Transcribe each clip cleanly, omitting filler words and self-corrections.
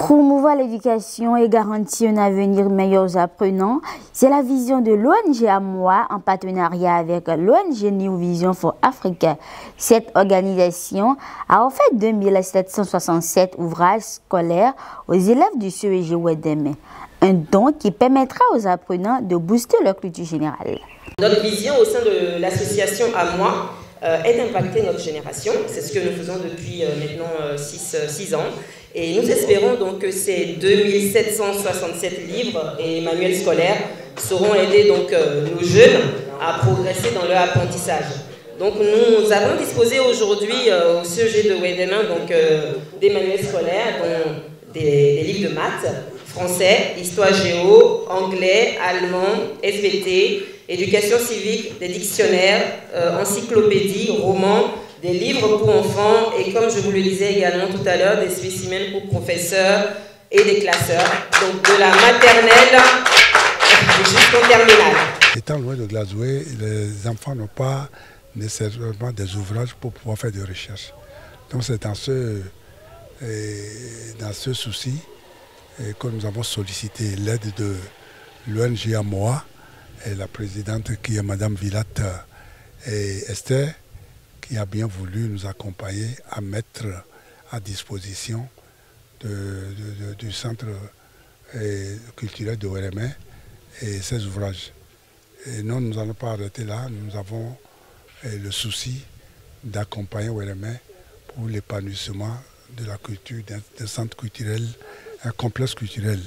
Promouvoir l'éducation et garantir un avenir meilleur aux apprenants, c'est la vision de l'ONG AMOA en partenariat avec l'ONG New Vision for Africa. Cette organisation a offert 2767 ouvrages scolaires aux élèves du CEG Wedeme, un don qui permettra aux apprenants de booster leur culture générale. Notre vision au sein de l'association AMOA est d'impacter notre génération. C'est ce que nous faisons depuis maintenant 6 ans. Et nous espérons donc que ces 2767 livres et manuels scolaires sauront aider donc nos jeunes à progresser dans leur apprentissage. Donc nous avons disposé aujourd'hui au CEG de Wedeme donc des manuels scolaires, dont des livres de maths, français, histoire géo, anglais, allemand, SVT, éducation civique, des dictionnaires, encyclopédies, romans, des livres pour enfants et, comme je vous le disais également tout à l'heure, des spécimens pour professeurs et des classeurs, donc de la maternelle jusqu'en terminale. Étant loin de Glasgow, les enfants n'ont pas nécessairement des ouvrages pour pouvoir faire des recherches. Donc c'est dans ce souci que nous avons sollicité l'aide de l'ONG AMOA et la présidente qui est Madame Vilat et Esther, qui a bien voulu nous accompagner à mettre à disposition du centre culturel de Wedeme et ses ouvrages. Et non, nous n'allons pas arrêter là, nous avons le souci d'accompagner Wedeme pour l'épanouissement de la culture, d'un centre culturel, un complexe culturel.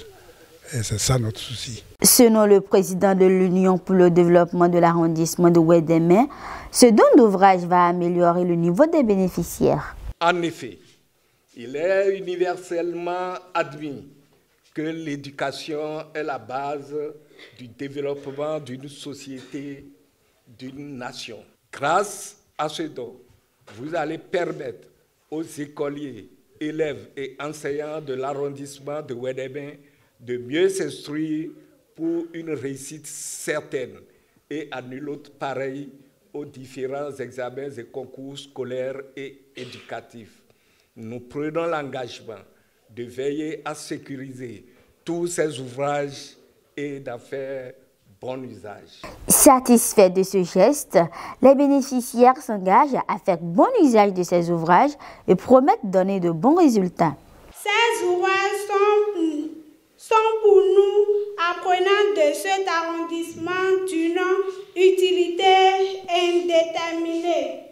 Et c'est ça notre souci. Selon le président de l'Union pour le développement de l'arrondissement de Wedeme, ce don d'ouvrage va améliorer le niveau des bénéficiaires. En effet, il est universellement admis que l'éducation est la base du développement d'une société, d'une nation. Grâce à ce don, vous allez permettre aux écoliers, élèves et enseignants de l'arrondissement de Wedeme de mieux s'instruire pour une réussite certaine et à nul autre pareil aux différents examens et concours scolaires et éducatifs. Nous prenons l'engagement de veiller à sécuriser tous ces ouvrages et d'en faire bon usage. Satisfaits de ce geste, les bénéficiaires s'engagent à faire bon usage de ces ouvrages et promettent donner de bons résultats. Ces ouvrages sont pour nous, apprenants de cet arrondissement, d'une utilité indéterminée,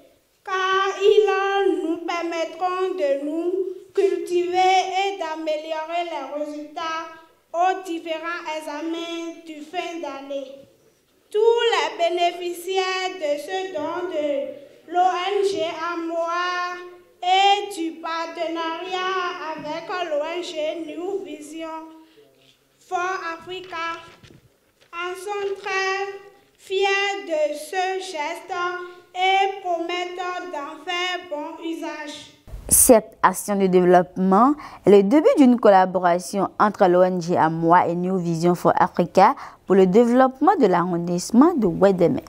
car ils nous permettront de nous cultiver et d'améliorer les résultats aux différents examens du fin d'année. Tous les bénéficiaires de ce don de l'ONG AMOA et du partenariat avec l'ONG New Vision for Africa en sont très fiers de ce geste et promettent d'en faire bon usage. Cette action de développement est le début d'une collaboration entre l'ONG AMOA et New Vision for Africa pour le développement de l'arrondissement de Wedeme.